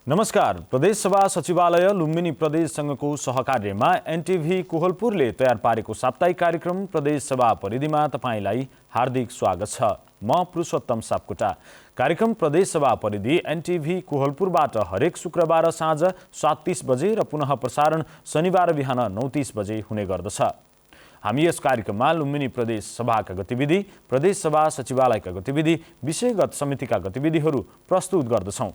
नमस्कार। प्रदेश सभा सचिवालय लुम्बिनी प्रदेश संघको सहकार्यमा एनटिभी कोहलपुरले तयार पारेको साप्ताहिक कार्यक्रम प्रदेश सभा परिधिमा तपाईलाई हार्दिक स्वागत छ। म पुरुषोत्तम सापकोटा। कार्यक्रम प्रदेश सभा परिधि एनटिभी कोहलपुरबाट हरेक शुक्रबार साँझ 7:30 बजे र पुनः प्रसारण शनिबार बिहान 9:30 बजे हुने गर्दछ। हामी यस कार्यक्रममा लुम्बिनी प्रदेश सभाका गतिविधि, प्रदेश सभा सचिवालयका गतिविधि, विषयगत समितिका गतिविधिहरू प्रस्तुत गर्दछौँ।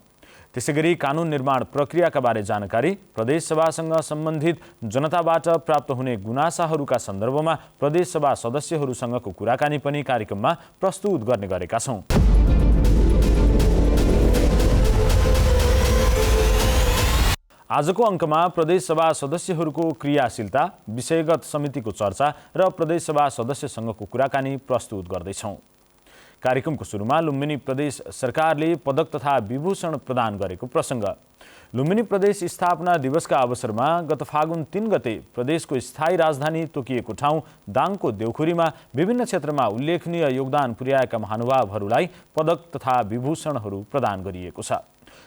त्यसैगरी कानुन निर्माण प्रक्रियाका बारे जानकारी, प्रदेश सभासँग सम्बन्धित जनताबाट प्राप्त हुने गुनासाहरूका सन्दर्भमा प्रदेश सभा सदस्यहरूसँगको कुराकानी पनि कार्यक्रममा प्रस्तुत गर्ने गरेका छौँ। आजको अङ्कमा प्रदेश सभा सदस्यहरूको क्रियाशीलता, विषयगत समितिको चर्चा र प्रदेश सभा सदस्यसँगको कुराकानी प्रस्तुत गर्दैछौँ। कार्यक्रमको सुरुमा लुम्बिनी प्रदेश सरकारले पदक तथा विभूषण प्रदान गरेको प्रसङ्ग। लुम्बिनी प्रदेश स्थापना दिवसका अवसरमा गत फागुन 3 गते प्रदेशको स्थायी राजधानी तोकिएको ठाउँ दाङको देउखुरीमा विभिन्न क्षेत्रमा उल्लेखनीय योगदान पुर्याएका महानुभावहरूलाई पदक तथा विभूषणहरू प्रदान गरिएको छ।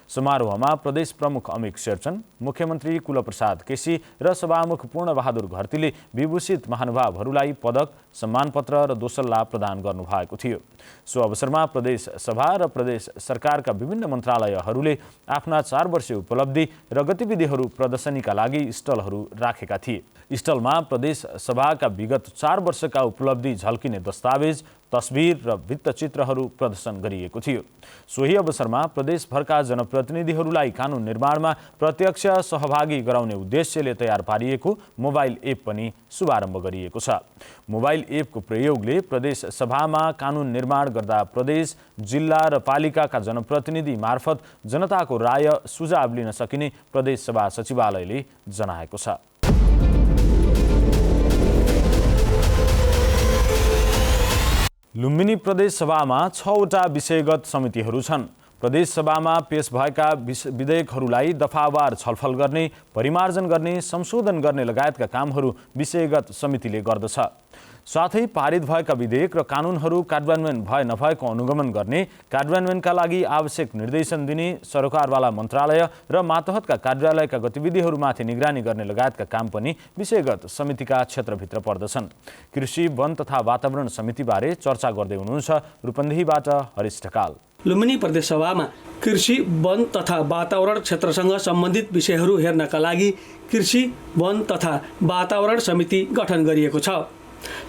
समारोहमा प्रदेश प्रमुख अमिक शेरचन, मुख्यमन्त्री कुलप्रसाद केसी र सभामुख पूर्णबहादुर घरतीले विभूषित महानुभावहरूलाई पदक, सम्मानपत्र र दोसल्ला प्रदान गर्नुभएको थियो। सो अवसरमा प्रदेश सभा र प्रदेश सरकारका विभिन्न मन्त्रालयहरूले आफ्ना 4 वर्षीय उपलब्धि र गतिविधिहरू प्रदर्शनीका लागि स्टलहरू राखेका थिए। स्टलमा प्रदेश सभाका विगत 4 वर्षका उपलब्धि झल्किने दस्तावेज, तस्बिर र भित्तचित्रहरू प्रदर्शन गरिएको थियो। सोही अवसरमा प्रदेशभरका जनप्रतिनिधिहरूलाई कानुन निर्माणमा प्रत्यक्ष सहभागी गराउने उद्देश्यले तयार पारिएको मोबाइल एप पनि शुभारम्भ गरिएको छ। मोबाइल एपको प्रयोगले प्रदेश सभामा कानुन निर्माण गर्दा प्रदेश, जिल्ला र पालिकाका जनप्रतिनिधि मार्फत जनताको राय सुझाव लिन सकिने प्रदेश सभा सचिवालयले जनाएको छ। लुम्बिनी प्रदेश सभामा 6वटा विषयगत समितिहरू छन्। प्रदेश सभामा पेश भएका विधेयकहरूलाई दफावार छलफल गर्ने, परिमार्जन गर्ने, संशोधन गर्ने लगायतका कामहरू विषयगत समितिले गर्दछ। साथै पारित भएका विधेयक र कानुनहरू कार्यान्वयन भए नभएको अनुगमन गर्ने, कार्यान्वयनका लागि आवश्यक निर्देशन दिने, सरकारवाला मन्त्रालय र मातहतका कार्यालयका गतिविधिहरूमाथि निगरानी गर्ने लगायतका काम पनि विषयगत समितिका क्षेत्रभित्र पर्दछन्। कृषि, वन तथा वातावरण समितिबारे चर्चा गर्दै हुनुहुन्छ रूपन्देहीबाट हरिश ढकाल। लुम्बिनी प्रदेश सभामा कृषि, वन तथा वातावरण क्षेत्रसँग सम्बन्धित विषयहरू हेर्नका लागि कृषि, वन तथा वातावरण समिति गठन गरिएको छ।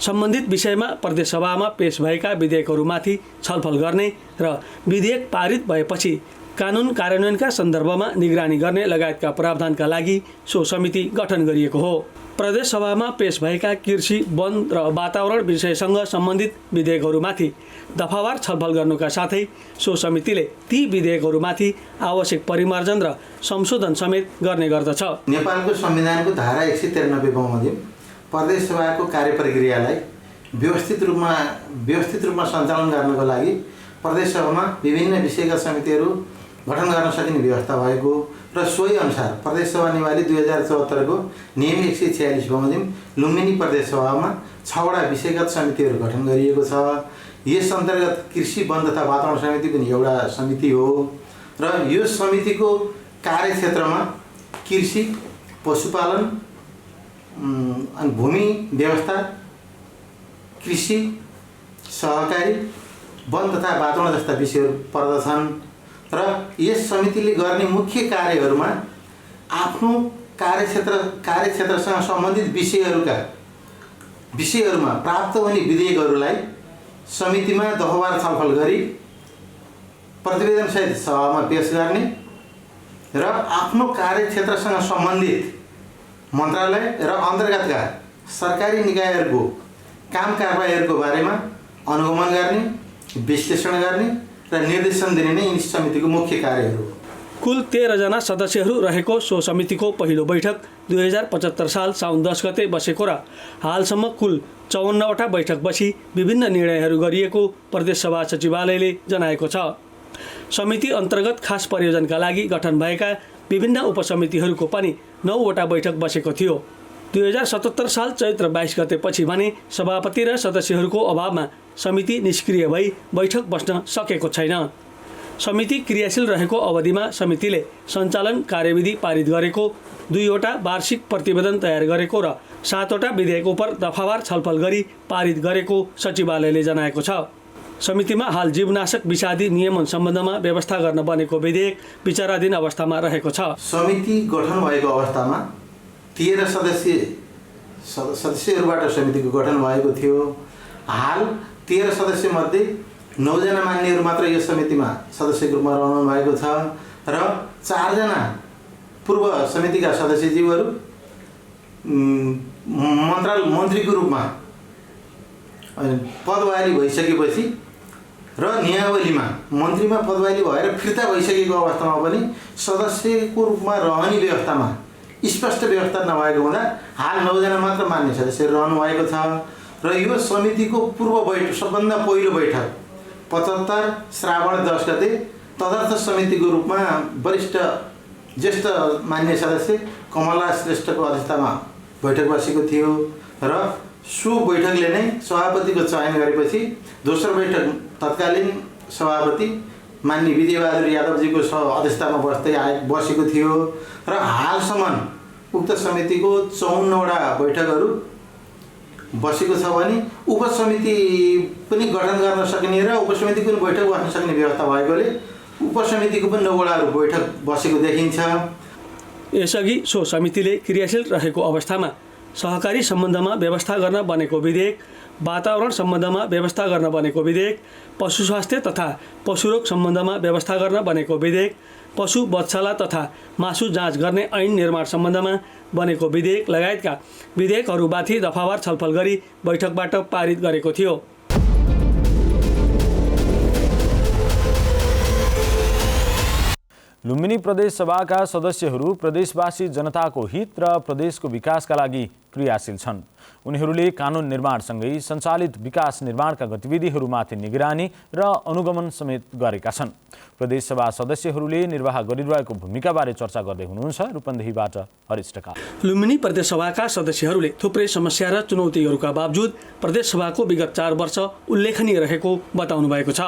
सम्बन्धित विषयमा प्रदेश सभामा पेश भएका विधेयकहरूमाथि छलफल गर्ने र विधेयक पारित भएपछि कानुन कार्यान्वयनका सन्दर्भमा निगरानी गर्ने लगायतका प्रावधानका लागि सो समिति गठन गरिएको हो। प्रदेश सभामा पेश भएका कृषि, वन र वातावरण विषयसँग सम्बन्धित विधेयकहरूमाथि दफावार छलफल गर्नुका साथै सो समितिले ती विधेयकहरूमाथि आवश्यक परिमार्जन र संशोधन समेत गर्ने गर्दछ। नेपालको संविधानको धारा 193 बमोजिम प्रदेश सभाको कार्यप्रक्रियालाई व्यवस्थित रूपमा सञ्चालन गर्नको लागि प्रदेश सभामा विभिन्न विषयगत समितिहरू गठन गर्न सकिने व्यवस्था भएको र सोही अनुसार प्रदेश सभा निवाली 2074 को नियम 146 बमोजिम लुम्बिनी प्रदेश सभामा 6वटा विषयगत समितिहरू गठन गरिएको छ। यस अन्तर्गत कृषि, वन तथा वातावरण समिति पनि एउटा समिति हो र यो समितिको कार्यक्षेत्रमा कृषि, पशुपालन अनि भूमि व्यवस्था, कृषि, सहकारी, वन तथा वातावरण जस्ता विषयहरू पर्दछन् र यस समितिले गर्ने मुख्य कार्यहरूमा आफ्नो कार्यक्षेत्रसँग सम्बन्धित विषयहरूमा प्राप्त हुने विधेयकहरूलाई समितिमा दफावार छलफल गरी प्रतिवेदनसहित सभामा पेश गर्ने र आफ्नो कार्यक्षेत्रसँग सम्बन्धित मन्त्रालय र अन्तर्गतका सरकारी निकायहरूको काम कारबाहीहरूको बारेमा अनुगमन गर्ने, विश्लेषण गर्ने र निर्देशन दिने नै यस समितिको मुख्य कार्यहरू हो। कुल 13 जना सदस्यहरू रहेको सो समितिको पहिलो बैठक 2075 साल साउन 10 गते बसेको र हालसम्म कुल 54वटा बैठक बसी विभिन्न निर्णयहरू गरिएको प्रदेश सभा सचिवालयले जनाएको छ। समिति अन्तर्गत खास प्रयोजनका लागि गठन भएका विभिन्न उपसमितिहरूको पनि 9वटा बैठक बसेको थियो। 2077 साल चैत्र 22 गतेपछि भने सभापति र सदस्यहरूको अभावमा समिति निष्क्रिय भई बैठक बस्न सकेको छैन। समिति क्रियाशील रहेको अवधिमा समितिले सञ्चालन कार्यविधि पारित गरेको, 2वटा वार्षिक प्रतिवेदन तयार गरेको र 7वटा विधेयक उप दफावार छलफल गरी पारित गरेको सचिवालयले जनाएको छ। समितिमा हाल जीवनाशक विषादी नियमन सम्बन्धमा व्यवस्था गर्न बनेको विधेयक विचाराधीन अवस्थामा रहेको छ। समिति गठन भएको अवस्थामा 13 सदस्यहरूबाट समितिको गठन भएको थियो। हाल 13 सदस्यमध्ये 9 जना मान्यहरू मात्र यो समितिमा सदस्यको रूपमा रहनु भएको छ र 4 जना पूर्व समितिका सदस्यज्यूहरू मन्त्रीको रूपमा पदवाली भइसकेपछि र नियावलीमा मन्त्रीमा पदवाली भएर फिर्ता भइसकेको अवस्थामा पनि सदस्यको रूपमा रहने व्यवस्थामा स्पष्ट व्यवस्था नभएको हुँदा हाल 9 जना मात्र मान्य सदस्यहरू रहनु भएको छ र यो समितिको पूर्व बैठक, सबभन्दा पहिलो बैठक 75 श्रावण 10 गते तदर्थ समितिको रूपमा वरिष्ठ ज्येष्ठ मान्य सदस्य कमला श्रेष्ठको अध्यक्षतामा बैठक बसेको थियो र सो बैठकले नै सभापतिको चयन गरेपछि दोस्रो बैठक तत्कालीन सभापति मान्य विजयबहादुर यादवजीको अध्यक्षतामा बसेको थियो र हालसम्म उक्त समितिको 54वटा बैठकहरू बसेको छ भने उपसमिति पनि गठन गर्न सक्ने र उपसमितिको पनि बैठक बस्न सक्ने व्यवस्था भएकोले उपसमितिको पनि 9वटा बैठक बसेको देखिन्छ। यसअघि सो समितिले क्रियाशील रहेको अवस्थामा सहकारी सम्बन्धमा व्यवस्था गर्न बनेको विधेयक, वातावरण सम्बन्धमा व्यवस्था गर्न बनेको विधेयक, पशु स्वास्थ्य तथा पशुरोग सम्बन्धमा व्यवस्था गर्न बनेको विधेयक, पशु बत्सला तथा मासु जाँच गर्ने ऐन निर्माण सम्बन्धमा बनेको विधेयक लगायतका विधेयकहरूमाथि दफावार छलफल गरी बैठकबाट पारित गरेको थियो। लुम्बिनी प्रदेश सभाका सदस्यहरू प्रदेशवासी जनताको हित र प्रदेशको विकासका लागि क्रियाशील छन्। उनीहरूले कानुन निर्माणसँगै सञ्चालित विकास निर्माणका गतिविधिहरूमाथि निगरानी र अनुगमन समेत गरेका छन्। प्रदेशसभा सदस्यहरूले निर्वाह गरिरहेको भूमिकाबारे चर्चा गर्दै हुनुहुन्छ रूपन्देहीबाट हरिश ढकाल। लुम्बिनी प्रदेशसभाका सदस्यहरूले थुप्रै समस्या र चुनौतीहरूका बावजुद प्रदेशसभाको विगत 4 वर्ष उल्लेखनीय रहेको बताउनु भएको छ।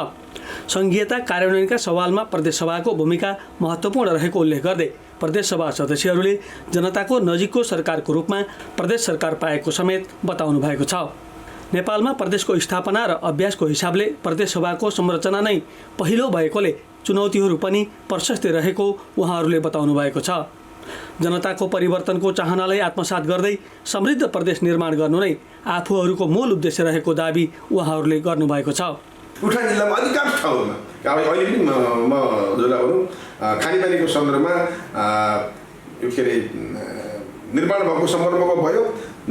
सङ्घीयता कार्यान्वयनका सवालमा प्रदेशसभाको भूमिका महत्त्वपूर्ण रहेको उल्लेख गर्दै प्रदेशसभा सदस्यहरूले जनताको नजिकको सरकारको रूपमा प्रदेश सरकार पाएको समेत बताउनु भएको छ। नेपालमा प्रदेशको स्थापना र अभ्यासको हिसाबले प्रदेशसभाको संरचना नै पहिलो भएकोले चुनौतीहरू पनि प्रशस्त रहेको उहाँहरूले बताउनु भएको छ। जनताको परिवर्तनको चाहनालाई आत्मसात गर्दै समृद्ध प्रदेश निर्माण गर्नु नै आफूहरूको मूल उद्देश्य रहेको दाबी उहाँहरूले गर्नुभएको छ। प्युठान जिल्लामा अधिकांश ठाउँमा अहिले पनि म खानेपानीको सन्दर्भमा के अरे निर्माण भएको सम्बन्धमा भयो।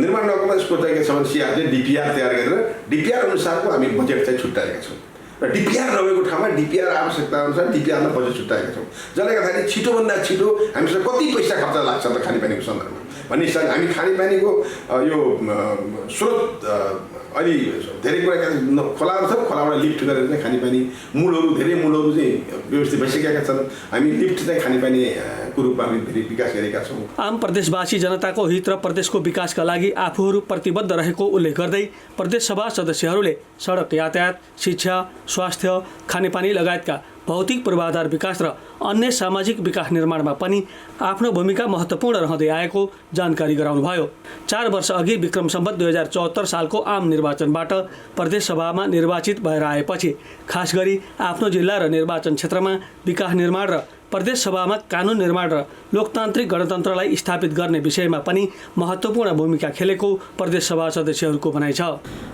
निर्माण नगरमा यसको चाहिँ के छ भने सिआरले डिपिआर तयार गरेर डिपिआर अनुसारको हामी बजेट चाहिँ छुट्याएका छौँ र डिपिआर नभएको ठाउँमा डिपिआर आवश्यकता अनुसार डिपिआरलाई बजेट छुट्याएका छौँ। जसले गर्दाखेरि छिटोभन्दा छिटो हामीसँग कति पैसा खर्च लाग्छ त खानेपानीको सन्दर्भमा भन्ने हिसाबले हामी खानेपानीको यो स्रोत अलि धेरै कुरा खोलाहरू छ, खोलाबाट लिफ्ट गरेर चाहिँ खानेपानी मूलहरू धेरै मूलहरू चाहिँ व्यवस्थित भइसकेका छन्। हामी लिफ्ट चाहिँ खानेपानीको रूपमा हामी धेरै विकास गरेका छौँ। आम प्रदेशवासी जनताको हित र प्रदेशको विकासका लागि आफूहरू प्रतिबद्ध रहेको उल्लेख गर्दै प्रदेशसभा सदस्यहरूले सडक यातायात, शिक्षा, स्वास्थ्य, खानेपानी लगायतका भौतिक पूर्वाधार विकास र अन्य सामाजिक विकास निर्माणमा पनि आफ्नो भूमिका महत्त्वपूर्ण रहँदै आएको जानकारी गराउनुभयो। 4 वर्ष अघि विक्रम सम्वत 2074 सालको आम निर्वाचनबाट प्रदेशसभामा निर्वाचित भएर आएपछि खास गरी आफ्नो जिल्ला र निर्वाचन क्षेत्रमा विकास निर्माण र प्रदेशसभामा कानुन निर्माण र लोकतान्त्रिक गणतन्त्रलाई स्थापित गर्ने विषयमा पनि महत्त्वपूर्ण भूमिका खेलेको प्रदेशसभा सदस्यहरूको भनाइ छ।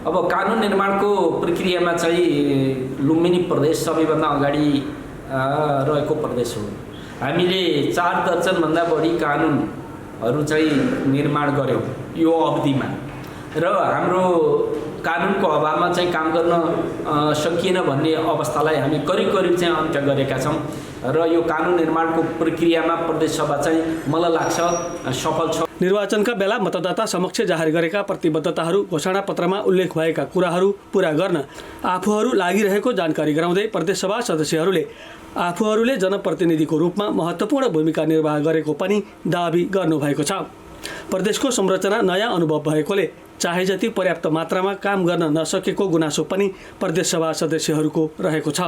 अब कानुन निर्माणको प्रक्रियामा चाहिँ लुम्बिनी प्रदेश सबैभन्दा अगाडि रहेको प्रदेश हो। हामीले 4 दर्जनभन्दा बढी कानुनहरू चाहिँ निर्माण गऱ्यौँ यो अवधिमा र हाम्रो कानुनको अभावमा चाहिँ काम गर्न सकिएन भन्ने अवस्थालाई हामी करिब चाहिँ अन्त्य गरेका छौँ र यो कानुन निर्माणको प्रक्रियामा प्रदेशसभा चाहिँ मलाई लाग्छ सफल छ। निर्वाचनका बेला मतदाता समक्ष जाहेर गरेका प्रतिबद्धताहरू घोषणापत्रमा उल्लेख भएका कुराहरू पूरा गर्न आफूहरू लागिरहेको जानकारी गराउँदै प्रदेशसभा सदस्यहरूले आफूहरूले जनप्रतिनिधिको रूपमा महत्त्वपूर्ण भूमिका निर्वाह गरेको पनि दाबी गर्नुभएको छ। प्रदेशको संरचना नयाँ अनुभव भएकोले चाहे जति पर्याप्त मात्रामा काम गर्न नसकेको गुनासो पनि प्रदेशसभा सदस्यहरूको रहेको छ।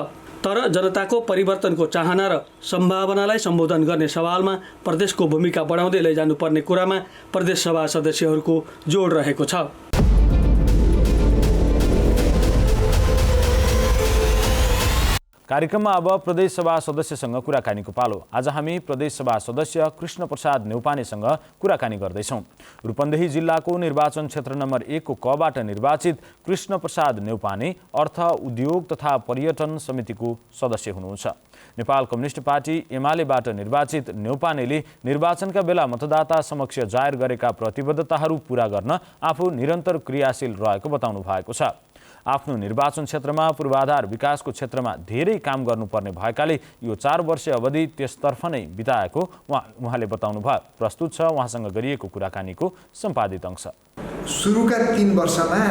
तर जनताको परिवर्तनको चाहना र सम्भावनालाई सम्बोधन गर्ने सवालमा प्रदेशको भूमिका बढाउँदै लैजानुपर्ने कुरामा प्रदेशसभा सदस्यहरूको जोड रहेको छ। कार्यक्रममा अब प्रदेशसभा सदस्यसँग कुराकानीको पालो। आज हामी प्रदेशसभा सदस्य कृष्ण प्रसाद नेउपानेसँग कुराकानी गर्दैछौँ। रूपन्देही जिल्लाको निर्वाचन क्षेत्र नम्बर 1 को कबाट निर्वाचित कृष्ण प्रसाद नेउपाने अर्थ उद्योग तथा पर्यटन समितिको सदस्य हुनुहुन्छ। नेपाल कम्युनिस्ट पार्टी एमालेबाट निर्वाचित नेउपानेले निर्वाचनका बेला मतदाता समक्ष जाहेर गरेका प्रतिबद्धताहरू पूरा गर्न आफू निरन्तर क्रियाशील रहेको बताउनु भएको छ। आफ्नो निर्वाचन क्षेत्रमा पूर्वाधार विकासको क्षेत्रमा धेरै काम गर्नुपर्ने भएकाले यो 4 वर्ष अवधि त्यसतर्फ नै बिताएको उहाँले बताउनु भयो। प्रस्तुत छ उहाँसँग गरिएको कुराकानीको सम्पादित अंश। सुरुका 3 वर्षमा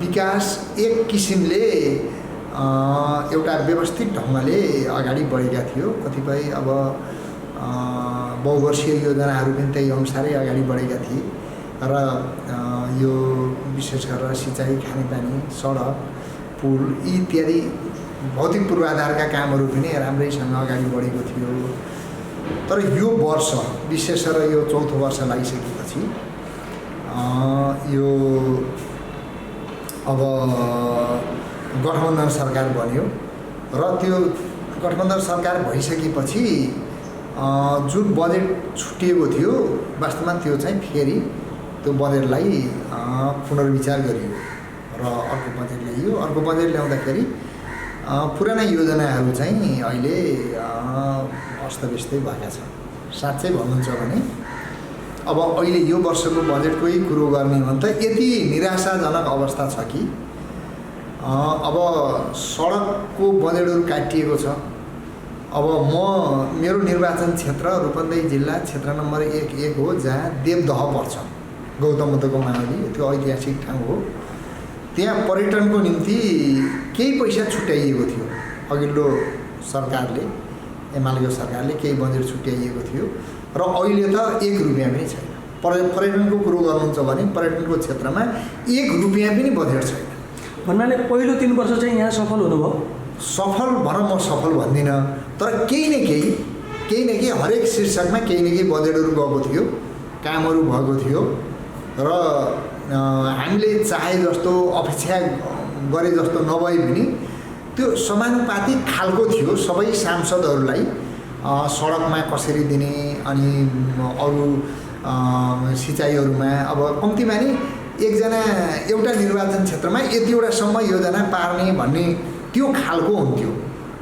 विकास एक किसिमले एउटा व्यवस्थित ढङ्गले अगाडि बढेका थियो। कतिपय अब बहुवर्षीय योजनाहरू पनि त्यही अनुसारै अगाडि बढेका थिए र यो विशेष गरेर सिँचाइ, खानेपानी, सडक, पुल इत्यादि भौतिक पूर्वाधारका कामहरू पनि राम्रैसँग अगाडि बढेको थियो। तर यो वर्ष विशेष गरेर यो 4थो वर्ष लागिसकेपछि यो अब गठबन्धन सरकार बन्यो र त्यो गठबन्धन सरकार भइसकेपछि जुन बजेट छुटिएको थियो वास्तवमा त्यो चाहिँ फेरि त्यो बजेटलाई पुनर्विचार गरियो र अर्को बजेट ल्याइयो। अर्को बजेट ल्याउँदाखेरि पुराना योजनाहरू चाहिँ अहिले अस्तव्यस्तै भएका छन्। साँच्चै भन्नुहुन्छ भने अब अहिले यो वर्षको बजेटकै कुरो गर्ने हो भने त यति निराशाजनक अवस्था छ कि अब सडकको बजेटहरू काटिएको छ। अब मेरो निर्वाचन क्षेत्र रूपन्देही जिल्ला क्षेत्र नम्बर 1 हो, जहाँ देवदह पर्छ, गौतम बुद्धको महानदी, त्यो ऐतिहासिक ठाउँ हो। त्यहाँ पर्यटनको निम्ति केही पैसा छुट्याइएको थियो। अघिल्लो सरकारले, एमालेको सरकारले केही बजेट छुट्याइएको थियो र अहिले त 1 रुपियाँ पनि छैन। पर्यटनको कुरो गर्नुहुन्छ भने पर्यटनको क्षेत्रमा 1 रुपियाँ पनि बजेट छैन। भन्नाले पहिलो 3 वर्ष चाहिँ यहाँ सफल हुनुभयो। सफल भनौँ, म सफल भन्दिनँ, तर केही न केही हरेक शीर्षकमा केही न केही बजेटहरू गएको थियो, कामहरू भएको थियो र हामीले चाहे जस्तो अपेक्षा गरे जस्तो नभए पनि त्यो समानुपातिक खालको थियो। सबै सांसदहरूलाई सडकमा कसरी दिने अनि अरू सिँचाइहरूमा अब कम्तीमा नि एकजना एउटा निर्वाचन क्षेत्रमा यतिवटासम्म योजना पार्ने भन्ने त्यो खालको हुन्थ्यो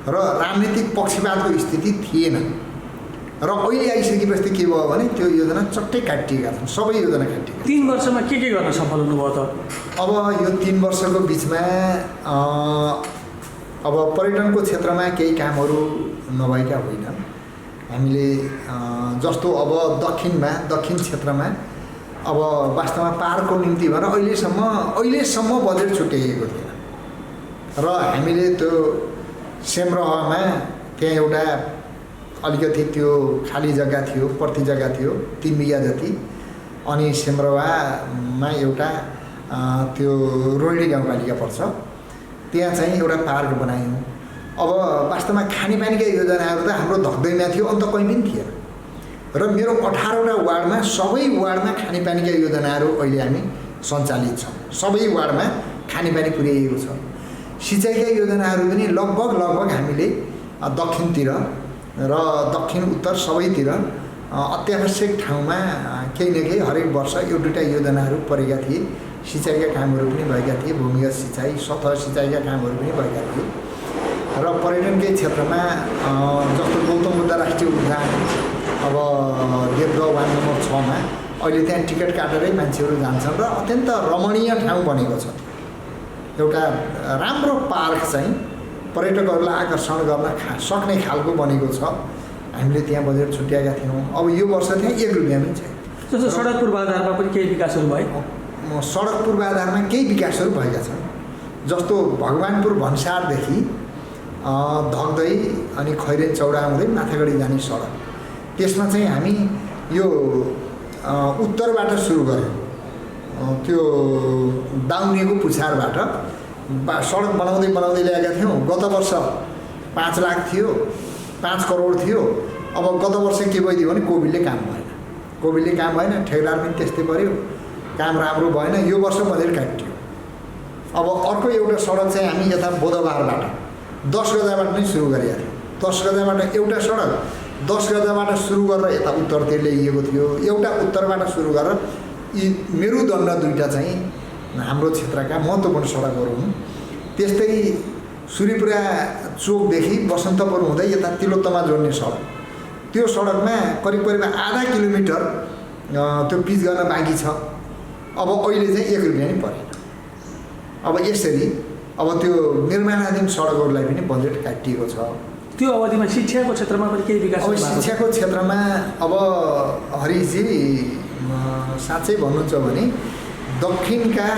र राजनीतिक पक्षपातको स्थिति थिएन। र अहिले आइसकेपछि के भयो भने त्यो योजना चट्टै काटिएका छन्, सबै योजना काटिएका। 3 वर्षमा के गर्न सफल हुनुभयो त? अब यो 3 वर्षको बिचमा अब पर्यटनको क्षेत्रमा केही कामहरू नभएका होइनन्। हामीले जस्तो अब दक्षिण क्षेत्रमा अब वास्तवमा पार्कको निम्ति भनेर अहिलेसम्म बजेट छुट्याइएको थिएन र हामीले त्यो सेमरहमा त्यहाँ एउटा अलिकति त्यो खाली जग्गा थियो, प्रति जग्गा थियो 3 बिघा जति। अनि सेमरवामा एउटा त्यो रोहिणी गाउँपालिका पर्छ, त्यहाँ चाहिँ एउटा पार्क बनायौँ। अब वास्तवमा खानेपानीका योजनाहरू त हाम्रो धक्दैमा थियो, अन्त कहीँ पनि थिएन र मेरो 18वटा वार्डमा सबै वार्डमा खानेपानीका योजनाहरू अहिले हामी सञ्चालित छौँ। सबै वार्डमा खानेपानी पुर्याइएको छ। सिँचाइका योजनाहरू पनि लगभग हामीले दक्षिणतिर र दक्षिण उत्तर सबैतिर अत्यावश्यक ठाउँमा केही न केही हरेक वर्ष 1-2टा योजनाहरू परेका थिए। सिँचाइका कामहरू पनि भएका थिए, भूमिगत सिँचाइ, सतह सिँचाइका कामहरू पनि भएका थिए र पर्यटनकै क्षेत्रमा जस्तो गौतम बुद्ध राष्ट्रिय उद्यान अब देवदह वार्ड नम्बर 6मा अहिले त्यहाँ टिकट काटेरै मान्छेहरू जान्छन् र अत्यन्त रमणीय ठाउँ बनेको छ। एउटा राम्रो पार्क चाहिँ पर्यटकहरूलाई आकर्षण गर्न सक्ने खालको बनेको छ। हामीले त्यहाँ बजेट छुट्याएका थियौँ। अब यो वर्ष त्यहाँ 1 रुपियाँ पनि छैन। जस्तो सडक पूर्वाधारमा पनि केही विकासहरू भए? सडक पूर्वाधारमा केही विकासहरू भएका छन्। जस्तो भगवानपुर भन्सारदेखि धक्दै अनि खैरेन चौडा आउँदै माथागढी जाने सडक, त्यसमा चाहिँ हामी यो उत्तरबाट सुरु गऱ्यौँ। त्यो दाउनेको पुछारबाट सडक बनाउँदै ल्याएका थियौँ। गत वर्ष 5 लाख थियो, 5 करोड थियो। अब गत वर्ष के भइदियो भने कोभिडले काम भएन, ठेकेदार पनि त्यस्तै पर्यो, काम राम्रो भएन। यो वर्ष बजेट काटियो। अब अर्को एउटा सडक चाहिँ हामी यता बोधबारबाट 10 गजाबाट नै सुरु गरेका थियौँ। 10 गजाबाट एउटा सडक 10 गजाबाट सुरु गरेर यता उत्तरतिर ल्याइएको थियो। एउटा उत्तरबाट सुरु गरेर यी मेरुदण्ड दुईवटा चाहिँ हाम्रो क्षेत्रका महत्त्वपूर्ण सडकहरू हुन्। त्यस्तै सूर्यपुरा चोकदेखि बसन्तपुर हुँदै यता तिलोत्तमा जोड्ने सडक, त्यो सडकमा करिब आधा किलोमिटर त्यो पिच गर्न बाँकी छ। अब अहिले चाहिँ 1 रुपियाँ नि परेन। अब यसरी अब त्यो निर्माणाधीन सडकहरूलाई पनि बजेट काटिएको छ। त्यो अवधिमा शिक्षाको क्षेत्रमा पनि केही विकास अब शिक्षाको क्षेत्रमा अब हरिजी साँच्चै भन्नुहुन्छ भने दक्षिणका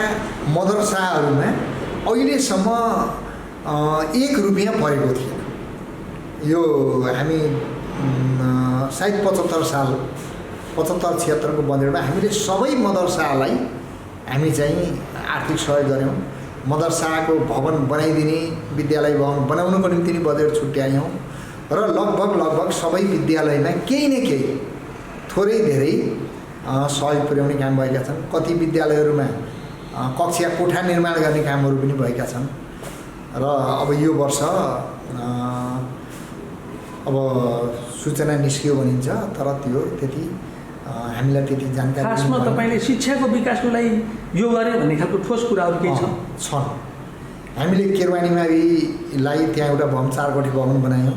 मदरसाहरूमा अहिलेसम्म 1 रुपियाँ परेको थिएन। यो हामी सायद 75-76 को बजेटमा हामीले सबै मदरसालाई हामी चाहिँ आर्थिक सहयोग गऱ्यौँ। मदरसाको भवन बनाइदिने, विद्यालय भवन बनाउनको निम्ति नि बजेट छुट्यायौँ र लगभग सबै विद्यालयमा केही न केही थोरै धेरै सहयोग पुर्याउने काम भएका छन्। कति विद्यालयहरूमा कक्षा कोठा निर्माण गर्ने कामहरू पनि भएका छन् र अब यो वर्ष अब सूचना निस्कियो भनिन्छ, तर त्यो त्यति हामीलाई त्यति जानकारी खासमा तपाईँले शिक्षाको विकासको लागि यो गरे भन्ने खालको ठोस कुराहरू केही छन्। हामीले केरवानीमाविलाई त्यहाँ एउटा भवन 4 कोठी भवन बनायौँ।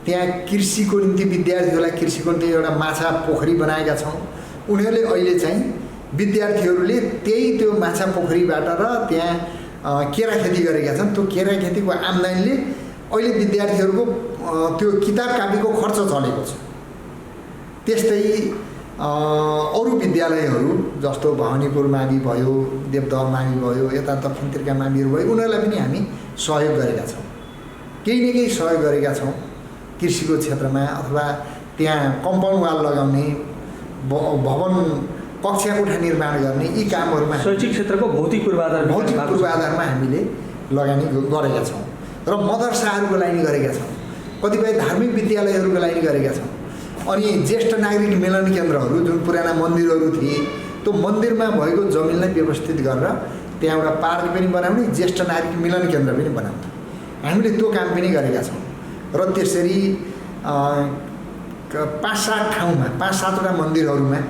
त्यहाँ कृषिको निम्ति विद्यार्थीहरूलाई कृषिको निम्ति एउटा माछा पोखरी बनाएका छौँ। उनीहरूले अहिले चाहिँ विद्यार्थीहरूले त्यो माछा पोखरीबाट र त्यहाँ केरा खेती गरेका छन्। त्यो केरा खेतीको आम्दानीले अहिले विद्यार्थीहरूको त्यो किताब कापीको खर्च चलेको छ। त्यस्तै अरू विद्यालयहरू जस्तो भवानीपुर मावि भयो, देवदह मावि भयो, यता दक्षिणतिरका माविहरू भयो, उनीहरूलाई पनि हामी सहयोग गरेका छौँ। केही न केही सहयोग गरेका छौँ कृषिको क्षेत्रमा, अथवा त्यहाँ कम्पाउन्ड वाल लगाउने, भवन कक्षा कोठा निर्माण गर्ने, यी कामहरूमा शैक्षिक क्षेत्रको भौतिक पूर्वाधारमा हामीले लगानी गरेका छौँ र मदरसाहरूको लागि गरेका छौँ। कतिपय धार्मिक विद्यालयहरूको लागि गरेका छौँ। अनि ज्येष्ठ नागरिक मिलन केन्द्रहरू, जुन पुराना मन्दिरहरू थिए, त्यो मन्दिरमा भएको जमिनलाई व्यवस्थित गरेर त्यहाँ एउटा पार्क पनि बनाउने, ज्येष्ठ नागरिक मिलन केन्द्र पनि बनाउने, हामीले त्यो काम पनि गरेका छौँ। र त्यसरी 5-7 ठाउँमा 5-7वटा मन्दिरहरूमा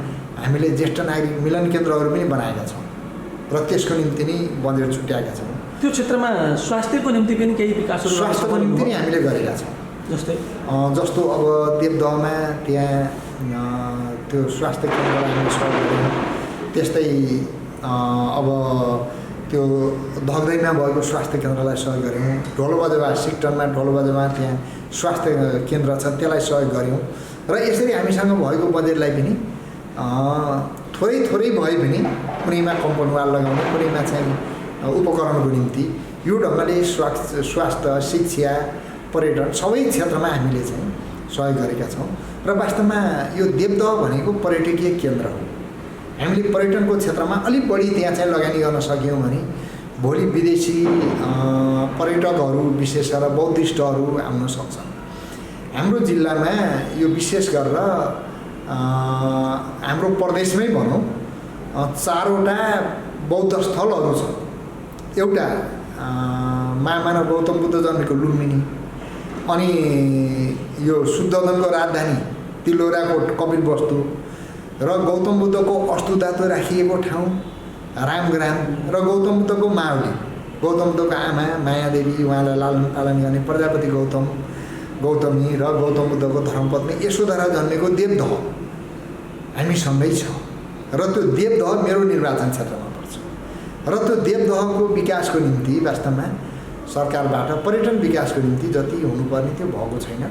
हामीले ज्येष्ठ नागरिक मिलन केन्द्रहरू पनि बनाएका छौँ र त्यसको निम्ति नै बजेट छुट्याएका छौँ। त्यो क्षेत्रमा स्वास्थ्यको निम्ति पनि केही विकासहरू स्वास्थ्यको निम्ति नै हामीले गरेका छौँ। जस्तो अब देवदहमा त्यहाँ त्यो स्वास्थ्य केन्द्रलाई हामीले सहयोग गऱ्यौँ। त्यस्तै अब त्यो धगदैमा भएको स्वास्थ्य केन्द्रलाई सहयोग गऱ्यौँ। ढोलबजावा सिक्टनमा ढोलबजावा त्यहाँ स्वास्थ्य केन्द्र छ, त्यसलाई सहयोग गऱ्यौँ। र यसरी हामीसँग भएको बजेटलाई पनि थोरै भए पनि कुनैमा कम्पाउन्ड वाल लगाउने, कुनैमा चाहिँ उपकरणको निम्ति यो ढङ्गले स्वास्थ्य, शिक्षा, पर्यटन सबै क्षेत्रमा हामीले चाहिँ सहयोग गरेका छौँ। र वास्तवमा यो देवदह भनेको पर्यटकीय केन्द्र हो। हामीले पर्यटनको क्षेत्रमा अलिक बढी त्यहाँ चाहिँ लगानी गर्न सक्यौँ भने भोलि विदेशी पर्यटकहरू, विशेष गरेर बौद्धिस्टहरू आउन सक्छन्। हाम्रो जिल्लामा यो विशेष गरेर हाम्रो प्रदेशमै भनौँ 4वटा बौद्ध स्थलहरू छ। एउटा महामानव गौतम बुद्ध जन्मेको लुम्बिनी, अनि यो शुद्धोधनको राजधानी तिलोराकोट कपिलवस्तु र गौतम बुद्धको अस्तुधातु राखिएको ठाउँ रामग्राम र गौतम बुद्धको मावली, गौतम बुद्धको आमा मायादेवी, उहाँलाई लालन पालन गर्ने प्रजापति गौतमी र गौतम बुद्धको धर्मपत्नी यशोधरा जन्मेको देवदह हामीसँगै छ। र त्यो देवदह मेरो निर्वाचन क्षेत्रमा पर्छ र त्यो देवदहको विकासको निम्ति वास्तवमा सरकारबाट पर्यटन विकासको निम्ति जति हुनुपर्ने त्यो भएको छैन।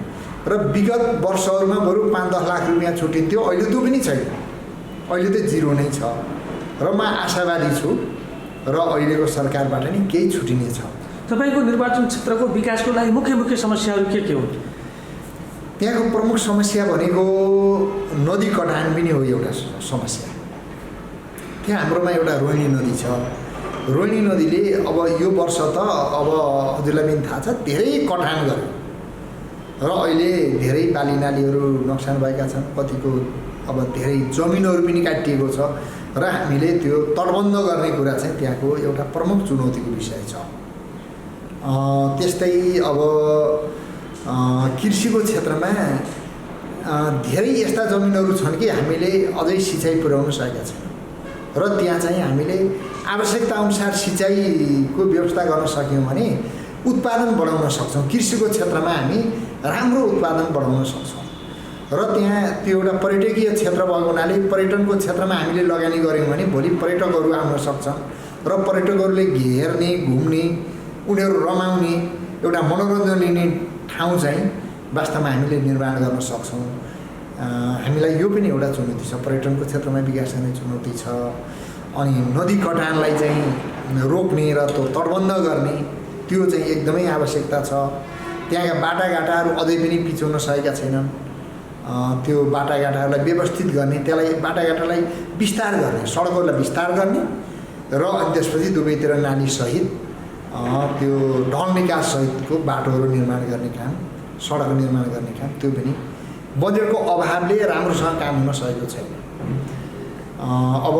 र विगत वर्षहरूमा बरु 5-10 लाख रुपियाँ छुटिन्थ्यो, अहिले त्यो पनि छैन, अहिले त 0 नै छ। र म आशावादी छु र अहिलेको सरकारबाट नि केही छुटिनेछ। तपाईँको निर्वाचन क्षेत्रको विकासको लागि मुख्य समस्याहरू के हुन्? त्यहाँको प्रमुख समस्या भनेको नदी कटान पनि हो एउटा समस्या। त्यहाँ हाम्रोमा एउटा रोहिणी नदी छ। रोहिणी नदीले अब यो वर्ष त अब हजुरलाई पनि थाहा छ धेरै कटान गर्यो। र अहिले धेरै बाली नालीहरू नोक्सान भएका छन्, कतिको अब धेरै जमिनहरू पनि काटिएको छ र हामीले त्यो तटबन्ध गर्ने कुरा चाहिँ त्यहाँको एउटा प्रमुख चुनौतीको विषय छ। त्यस्तै अब कृषिको क्षेत्रमा धेरै यस्ता जमिनहरू छन् कि हामीले अझै सिँचाइ पुर्याउन सकेका छैनौँ र त्यहाँ चाहिँ हामीले आवश्यकताअनुसार सिँचाइको व्यवस्था गर्न सक्यौँ भने उत्पादन बढाउन सक्छौँ। कृषिको क्षेत्रमा हामी राम्रो उत्पादन बढाउन सक्छौँ र त्यहाँ त्यो एउटा पर्यटकीय क्षेत्र भएको हुनाले पर्यटनको क्षेत्रमा हामीले लगानी गऱ्यौँ भने भोलि पर्यटकहरू आउन सक्छन् र पर्यटकहरूले हेर्ने, घुम्ने, उनीहरू रमाउने, एउटा मनोरञ्जन लिने ठाउँ चाहिँ वास्तवमा हामीले निर्माण गर्न सक्छौँ। हामीलाई यो पनि एउटा चुनौती छ, पर्यटनको क्षेत्रमा विकास गर्ने चुनौती छ। अनि नदी कटानलाई चाहिँ रोक्ने र त्यो तटबन्ध गर्ने त्यो चाहिँ एकदमै आवश्यकता छ। त्यहाँका बाटाघाटाहरू अझै पनि पिछाउन सकेका छैनन्। त्यो बाटाघाटाहरूलाई व्यवस्थित गर्ने, त्यसलाई बाटाघाटालाई विस्तार गर्ने, सडकहरूलाई विस्तार गर्ने र अनि त्यसपछि दुवैतिर नालीसहित त्यो ढल निकास सहितको बाटोहरू निर्माण गर्ने काम, सडक निर्माण गर्ने काम, त्यो पनि बजेटको अभावले राम्रोसँग काम हुन सकेको छैन। अब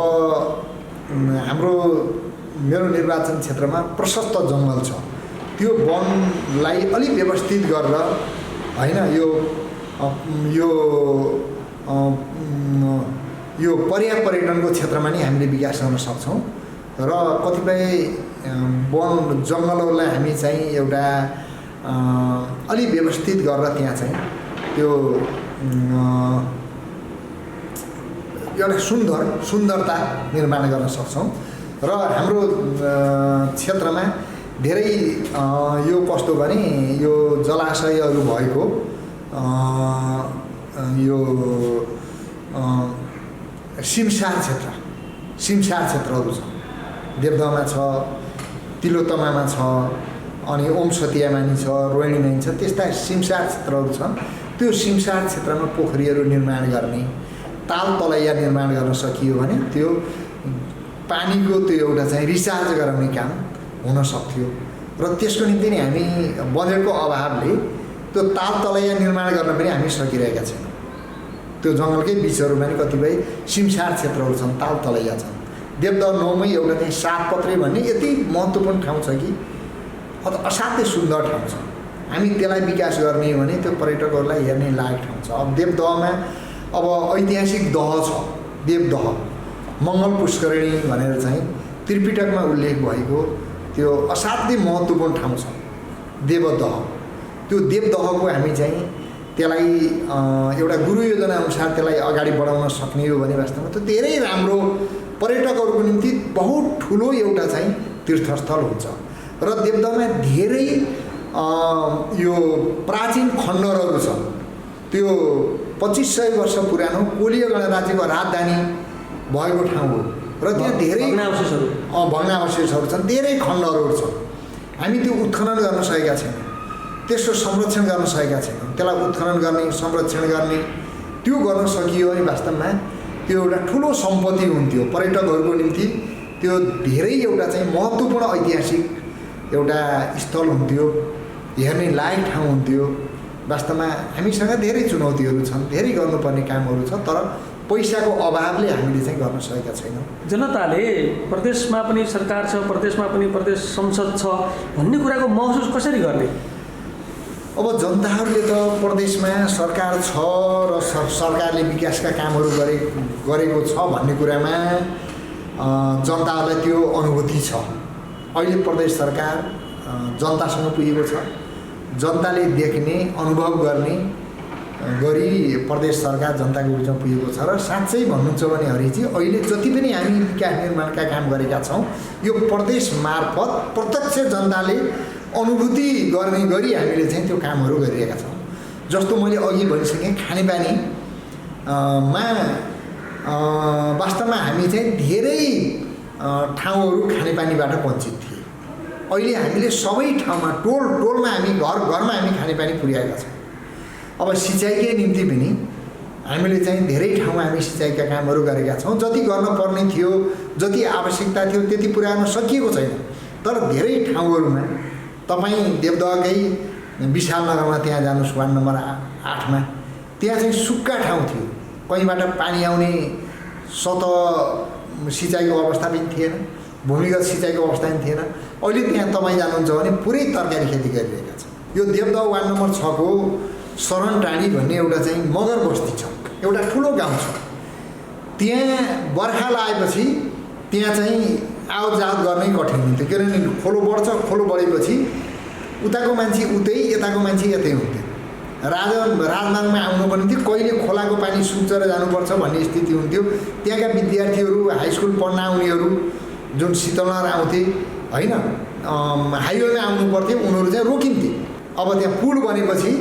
मेरो निर्वाचन क्षेत्रमा प्रशस्त जङ्गल छ, त्यो वनलाई अलिक व्यवस्थित गरेर होइन यो पर्यटनको क्षेत्रमा नि हामीले विकास गर्न सक्छौँ र कतिपय वन जङ्गलहरूलाई हामी चाहिँ एउटा अलि व्यवस्थित गरेर त्यहाँ चाहिँ त्यो एउटा सुन्दरता निर्माण गर्न सक्छौँ र हाम्रो क्षेत्रमा धेरै यो कस्तो भने यो जलाशयहरू भएको यो सिमसार क्षेत्रहरू छ। देवदहमा छ, तिलोत्तमामा छ, अनि ओम सतियामानी छ, रोहिणीमानी छ, त्यस्ता सिमसार क्षेत्रहरू छन्। त्यो सिमसार क्षेत्रमा पोखरीहरू निर्माण गर्ने, ताल तलैया निर्माण गर्न सकियो भने त्यो पानीको त्यो एउटा चाहिँ रिचार्ज गराउने काम हुन सक्थ्यो र त्यसको निम्ति नै हामी बजेटको अभावले त्यो ताल तलैया निर्माण गर्न पनि हामी सकिरहेका छैनौँ। त्यो जङ्गलकै बिचहरूमा नि कतिपय सिमसार क्षेत्रहरू छन्, ताल तलैया छन्। देवदह 9 मै एउटा चाहिँ सातपत्रे भन्ने यति महत्त्वपूर्ण ठाउँ छ कि असाध्यै सुन्दर ठाउँ छ। हामी त्यसलाई विकास गर्ने हो भने त्यो पर्यटकहरूलाई हेर्ने लायक ठाउँ छ। अब देवदहमा अब ऐतिहासिक दह छ, देवदह मङ्गल पुष्करिणी भनेर चाहिँ त्रिपिटकमा उल्लेख भएको त्यो असाध्यै महत्त्वपूर्ण ठाउँ छ देवदह। त्यो देवदहको हामी चाहिँ त्यसलाई एउटा गुरु योजना अनुसार त्यसलाई अगाडि बढाउन सक्ने हो भने वास्तवमा त्यो धेरै राम्रो पर्यटकहरूको निम्ति बहुत ठुलो एउटा चाहिँ तीर्थस्थल हुन्छ। र देवदहमा धेरै यो प्राचीन खण्डहरहरू छन्। त्यो 2500 वर्ष पुरानो कोलीय गणराज्यको राजधानी भएको ठाउँ हो र त्यहाँ धेरै भग्नावशेषहरू छन्, धेरै खण्डहरहरू छन्। हामी त्यो उत्खनन गर्न सकेका छैनौँ, त्यसको संरक्षण गर्न सकेका छैनौँ। त्यसलाई उत्खनन गर्ने, संरक्षण गर्ने, त्यो गर्न सकियो भने वास्तवमा त्यो एउटा ठुलो सम्पत्ति हुन्थ्यो पर्यटकहरूको निम्ति। त्यो धेरै एउटा चाहिँ महत्त्वपूर्ण ऐतिहासिक एउटा स्थल हुन्थ्यो, हेर्ने लायक ठाउँ हुन्थ्यो। वास्तवमा हामीसँग धेरै चुनौतीहरू छन्, धेरै गर्नुपर्ने कामहरू छ, तर पैसाको अभावले हामीले चाहिँ गर्न सकेका छैनौँ। जनताले प्रदेशमा पनि सरकार छ, प्रदेशमा पनि प्रदेश संसद छ भन्ने कुराको महसुस कसरी गर्ने? अब जनताहरूले त प्रदेशमा सरकार छ र सरकारले विकासका कामहरू गरेको छ भन्ने कुरामा जनताहरूलाई त्यो अनुभूति छ। अहिले प्रदेश सरकार जनतासँग पुगेको छ, जनताले देख्ने, अनुभव गर्ने गरी प्रदेश सरकार जनताको बिचमा पुगेको छ। र साँच्चै भन्नुहुन्छ भने हरिजी, अहिले जति पनि हामी विकास निर्माणका काम गरेका छौँ यो प्रदेश मार्फत प्रत्यक्ष जनताले अनुभूति गर्ने गरी हामीले चाहिँ त्यो कामहरू गरिरहेका छौँ। जस्तो मैले अघि भनिसकेँ, खानेपानीमा वास्तवमा हामी चाहिँ धेरै ठाउँहरू खानेपानीबाट वञ्चित थिए। अहिले हामीले सबै ठाउँमा टोलमा हामी घरमा हामी खानेपानी पुर्याएका छौँ। अब सिँचाइकै निम्ति पनि हामीले चाहिँ धेरै ठाउँमा हामी सिँचाइका कामहरू गरेका छौँ। जति गर्न पर्ने थियो, जति आवश्यकता थियो त्यति पुर्याउन सकिएको छैन। तर धेरै ठाउँहरूमा तपाईँ देवदहकै विशालनगरमा त्यहाँ जानुहोस् वार्ड नम्बर 8मा, त्यहाँ चाहिँ सुक्खा ठाउँ थियो, कहीँबाट पानी आउने सतह सिँचाइको अवस्था पनि थिएन, भूमिगत सिँचाइको अवस्था पनि थिएन। अहिले त्यहाँ तपाईँ जानुहुन्छ भने पुरै तरकारी खेती गरिरहेका छन्। यो देवदह वार्ड नम्बर 6 को शरणटाँडी भन्ने एउटा चाहिँ मगर बस्ती छ, एउटा ठुलो गाउँ छ। त्यहाँ बर्खा लागेपछि त्यहाँ चाहिँ आवत जावत गर्नै कठिन हुन्थ्यो, किनभने खोलो बढ्छ, खोलो बढेपछि उताको मान्छे उतै, यताको मान्छे यतै हुन्थ्यो। राजमार्गमा आउनुको निम्ति कहिले खोलाको पानी सुक्छ र जानुपर्छ भन्ने स्थिति हुन्थ्यो। त्यहाँका विद्यार्थीहरू, हाई स्कुल पढ्न आउनेहरू जुन शीतलनगर आउँथे होइन, हाइवेमा आउनु पर्थ्यो, उनीहरू चाहिँ रोकिन्थे। अब त्यहाँ पुल बनेपछि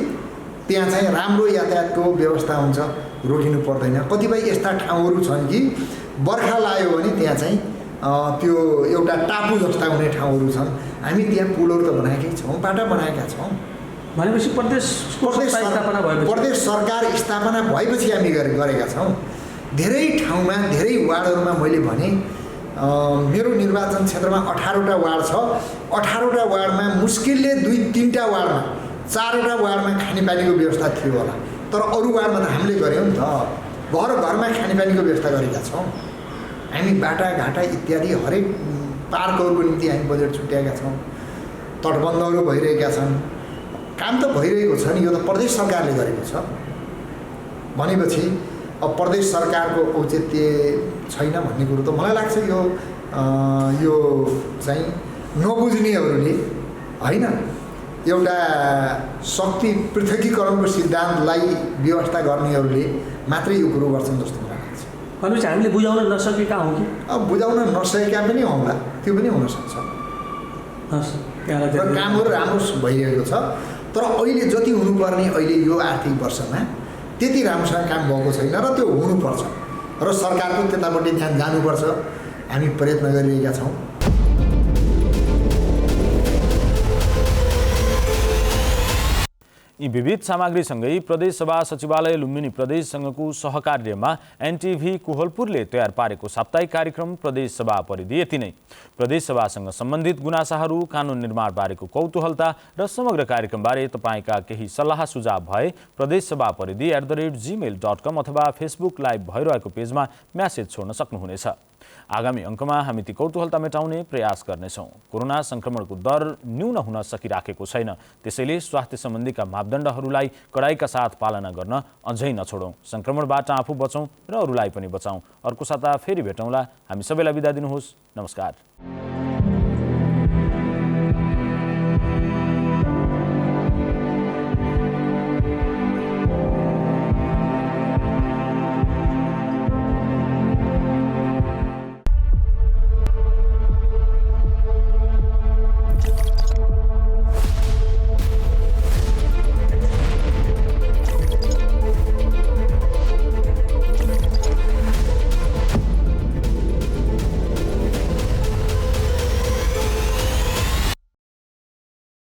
त्यहाँ चाहिँ राम्रो यातायातको व्यवस्था हुन्छ, रोकिनु पर्दैन। कतिपय यस्ता ठाउँहरू छन् कि बर्खा लाग्यो भने त्यहाँ चाहिँ त्यो एउटा टापु जस्ता हुने ठाउँहरू छन्। हामी त्यहाँ पुलहरू त बनाएकै छौँ, बाटा बनाएका छौँ। भनेपछि प्रदेश सरकार स्थापना भएपछि हामी गरेका छौँ। धेरै ठाउँमा, धेरै वार्डहरूमा मैले भने मेरो निर्वाचन क्षेत्रमा 18वटा वार्ड छ। 18वटा वार्डमा मुस्किलले 2-3टा वार्डमा, 4वटा वार्डमा खानेपानीको व्यवस्था थियो होला, तर अरू वार्डमा त हामीले गऱ्यौँ नि त। घर घरमा खानेपानीको व्यवस्था गरेका छौँ। हामी बाटाघाटा इत्यादि हरेक पार्कहरूको निम्ति हामी बजेट छुट्याएका छौँ। तटबन्धहरू भइरहेका छन्, काम त भइरहेको छ नि। यो त प्रदेश सरकारले गरेको छ भनेपछि अब प्रदेश सरकारको औचित्य छैन भन्ने कुरो त मलाई लाग्छ यो चाहिँ नबुझ्नेहरूले होइन, एउटा शक्ति पृथकीकरणको सिद्धान्तलाई व्यवस्था गर्नेहरूले मात्रै यो कुरो गर्छन् जस्तो मलाई लाग्छ। भनेपछि हामीले बुझाउन नसकेका हौँ कि? अब बुझाउन नसकेका पनि हौँला, त्यो पनि हुनसक्छ। र कामहरू राम्रो भइरहेको छ, तर अहिले जति हुनुपर्ने अहिले यो आर्थिक वर्षमा त्यति राम्रोसँग काम भएको छैन र त्यो हुनुपर्छ र सरकारको त्यतापट्टि ध्यान जानुपर्छ। हामी प्रयत्न गरिरहेका छौँ। यी विविध सामग्रीसँगै प्रदेशसभा सचिवालय लुम्बिनी प्रदेशसँगको सहकार्यमा एनटिभी कोहलपुरले तयार पारेको साप्ताहिक कार्यक्रम प्रदेशसभा परिधि यति नै। प्रदेशसभासँग सम्बन्धित गुनासाहरू, कानुन निर्माण बारेको कौतूहलता र समग्र कार्यक्रमबारे तपाईँका केही सल्लाह सुझाव भए प्रदेशसभा परिधि @gmail.com अथवा फेसबुक लाइभ भइरहेको पेजमा म्यासेज छोड्न सक्नुहुनेछ। आगामी अङ्कमा हामी ती कौतूहलता मेटाउने प्रयास गर्नेछौँ। कोरोना सङ्क्रमणको दर न्यून हुन सकिराखेको छैन, त्यसैले स्वास्थ्य सम्बन्धीका मापदण्डहरूलाई कडाइका साथ पालना गर्न अझै नछोडौँ। सङ्क्रमणबाट आफू बचौँ र अरूलाई पनि बचाउँ। अर्को साता फेरि भेटौँला। हामी सबैलाई बिदा दिनुहोस्। नमस्कार।